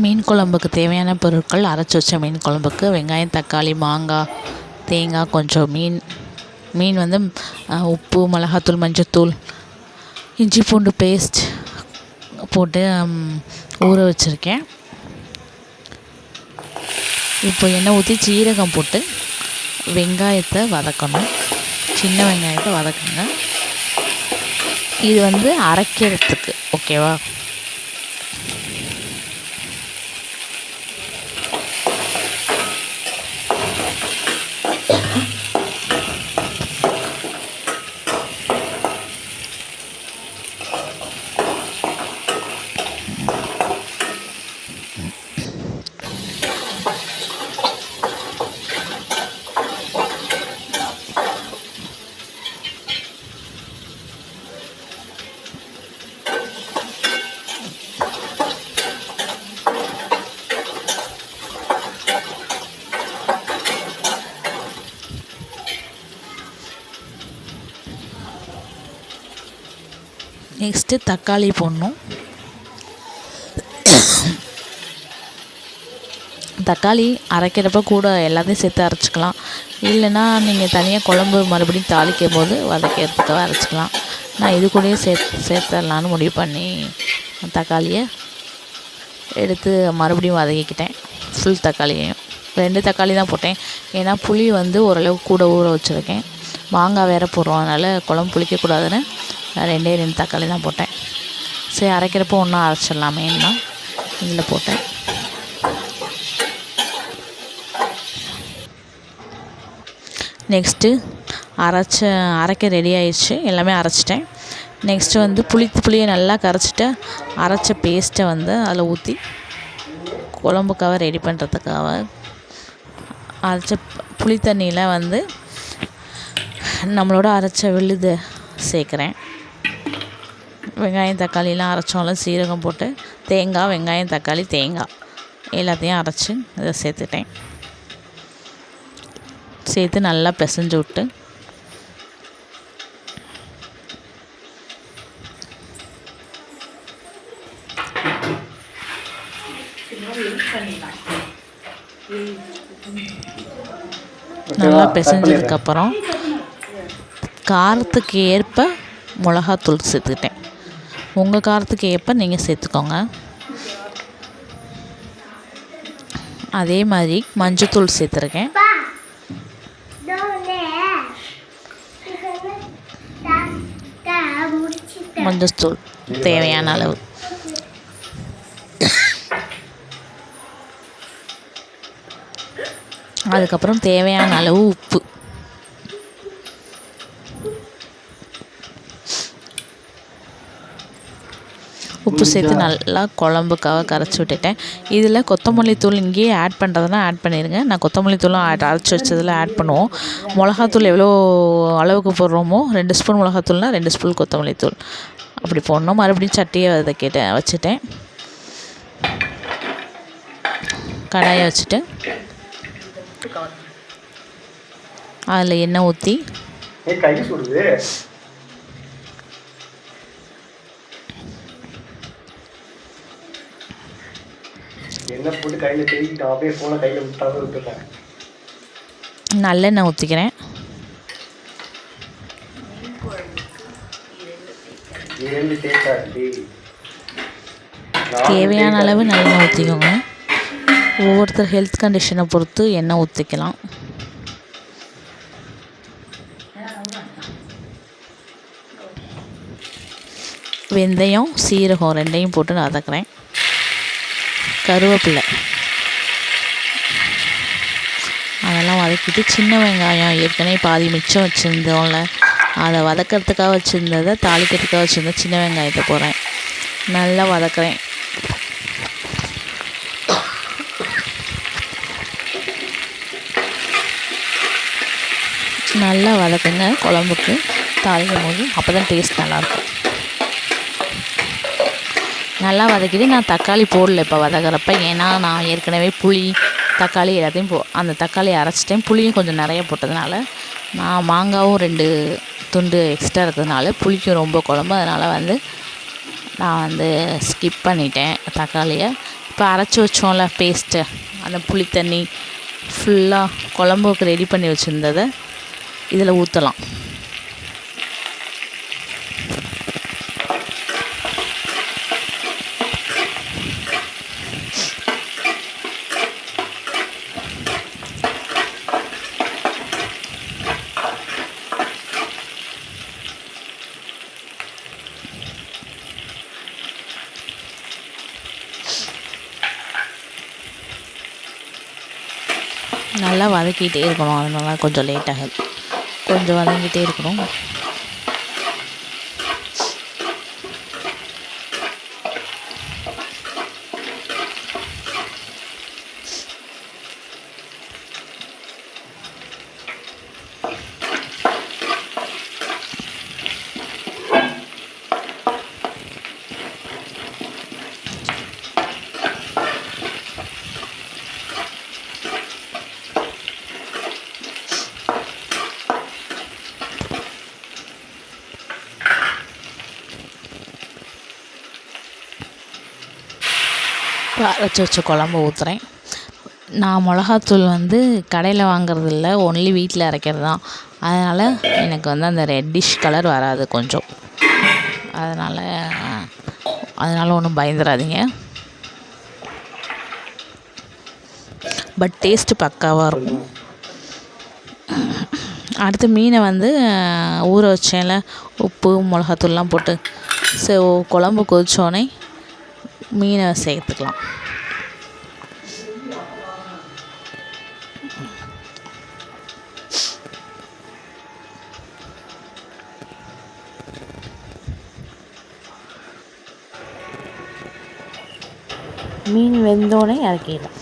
மீன் குழம்புக்கு தேவையான பொருட்கள்: அரைச்சி வச்ச மீன் குழம்புக்கு வெங்காயம், தக்காளி, மாங்காய், தேங்காய், கொஞ்சம் மீன் வந்து உப்பு, மிளகாத்தூள், மஞ்சத்தூள், இஞ்சி பூண்டு பேஸ்ட் போட்டு ஊற வச்சுருக்கேன். இப்போ எண்ணெய் ஊற்றி சீரகம் போட்டு வெங்காயத்தை வதக்கணும். சின்ன வெங்காயத்தை வதக்குங்க. இது வந்து அரைக்கிறதுக்கு, ஓகேவா? நெக்ஸ்ட்டு தக்காளி போடணும். தக்காளி அரைக்கிறப்ப கூட எல்லாத்தையும் சேர்த்து அரைச்சிக்கலாம். இல்லைன்னா நீங்கள் தனியாக குழம்பு மறுபடியும் தாளிக்கும் போது வதக்கிறதுக்காக அரைச்சிக்கலாம். நான் இது கூடயே சேர்த்துடலான்னு முடிவு பண்ணி தக்காளியை எடுத்து மறுபடியும் வதக்கிக்கிட்டேன். ஃபுல் தக்காளியையும் 2 தக்காளி தான் போட்டேன். ஏன்னா புளி வந்து ஓரளவுக்கு கூட ஊற வச்சுருக்கேன். மாங்காய் வேறு போடுறோம், அதனால் குழம்பு புளிக்கக்கூடாதுன்னு 2 தக்காளி தான் போட்டேன். சரி, அரைக்கிறப்போ ஒன்றா அரைச்சிடலாமேன்னு தான் இதில் போட்டேன். நெக்ஸ்ட்டு அரைக்க ரெடி ஆயிடுச்சு. எல்லாமே அரைச்சிட்டேன். நெக்ஸ்ட்டு வந்து புளியை நல்லா கரைச்சிட்டு அரைச்ச பேஸ்ட்டை வந்து அதில் ஊற்றி குழம்புக்காக ரெடி பண்ணுறதுக்காக அரைச்ச புளி தண்ணியில் வந்து நம்மளோட அரைச்ச விழுதை சேர்க்குறேன். வெங்காயம் தக்காளிலாம் அரைச்சோம்ல, சீரகம் போட்டு தேங்காய், வெங்காயம், தக்காளி, தேங்காய் எல்லாத்தையும் அரைச்சி இதை சேர்த்துட்டேன். சேர்த்து நல்லா பிசைஞ்சு விட்டு நல்லா பிசைஞ்சதுக்கப்புறம் காரத்துக்கு ஏற்ப மிளகாத்தூள் சேர்த்துக்கிட்டேன். உங்கள் காரத்துக்கு ஏற்ப நீங்கள் சேர்த்துக்கோங்க. அதே மாதிரி மஞ்சத்தூள் சேர்த்துருக்கேன். மஞ்சத்தூள் தேவையான அளவு. அதுக்கப்புறம் தேவையான அளவு உப்பு. உப்பு சேர்த்து நல்லா குழம்புக்காக கரைச்சி விட்டுட்டேன். இதில் கொத்தமல்லி தூள் இங்கேயே ஆட் பண்ணுறதுனா ஆட் பண்ணிடுங்க. நான் கொத்தமல்லி தூளும் அரைச்சி வச்சதில் ஆட் பண்ணுவோம். மிளகாத்தூள் எவ்வளோ அளவுக்கு போடுறோமோ 2 ஸ்பூன் மிளகாத்தூள்னால் 2 ஸ்பூன் கொத்தமல்லி தூள் அப்படி போடணும். மறுபடியும் சட்டியை வச்சுட்டேன். கடாயை வச்சுட்டு அதில் எண்ணெய் ஊற்றி நல்லெண்ணெய் ஊற்றிக்கிறேன். தேவையான அளவு நல்லெண்ணெய் ஊற்றிக்கோங்க. ஒவ்வொருத்தர் ஹெல்த் கண்டிஷனை பொறுத்து எண்ணெய் ஊற்றிக்கலாம். வெந்தயம், சீரகம் 2 போட்டு வதக்குறேன். கருவேப்பிலை அதெல்லாம் வதக்கிட்டு சின்ன வெங்காயம் ஏற்கனவே பாதி மிச்சம் வச்சுருந்தோம்ல, அதை வதக்கிறதுக்காக வச்சுருந்ததை தாளிக்கிறதுக்காக வச்சுருந்த சின்ன வெங்காயத்தை போடுறேன். நல்லா வதக்குறேன். நல்லா வதக்குங்க குழம்புக்கு தாளிக்கும் போது, அப்போ தான் டேஸ்ட் நல்லாயிருக்கும். நல்லா வதக்கிட்டு நான் தக்காளி போடல இப்போ வதக்கிறப்ப. ஏன்னா நான் ஏற்கனவே புளி, தக்காளி எல்லாத்தையும் அந்த தக்காளியை அரைச்சிட்டேன். புளியும் கொஞ்சம் நிறைய போட்டதுனால, நான் மாங்காவும் 2 துண்டு எக்ஸ்ட்ரா இருக்கிறதுனால புளிக்கும் ரொம்ப குழம்பு. அதனால் வந்து நான் ஸ்கிப் பண்ணிட்டேன் தக்காளியை. இப்போ அரைச்சி வச்சோம்ல பேஸ்ட்டு, அந்த புளி தண்ணி ஃபுல்லாக குழம்புக்கு ரெடி பண்ணி வச்சுருந்ததை இதில் ஊற்றலாம். நல்லா வதக்கிட்டே இருக்கணும். அதனால கொஞ்சம் லேட் ஆகுது. கொஞ்சம் வதங்கிட்டே இருக்கணும். அரைச்சி வச்ச குழம்பு ஊற்றுறேன். நான் மிளகாத்தூள் வந்து கடையில் வாங்குறது இல்லை, ஒன்லி வீட்டில் அரைக்கிறது தான். அதனால் எனக்கு வந்து அந்த ரெட்டிஷ் கலர் வராது கொஞ்சம். அதனால் ஒன்றும் பயந்துடாதீங்க. பட் டேஸ்ட்டு பக்காவாக இருக்கும். அடுத்து மீனை வந்து ஊற வச்சேன்ல, உப்பு மிளகாத்தூள்லாம் போட்டு குழம்பு கொதிச்சோடனே மீனை சேர்த்துக்கலாம். மீன் வெந்தோடனே இறக்கிடலாம்.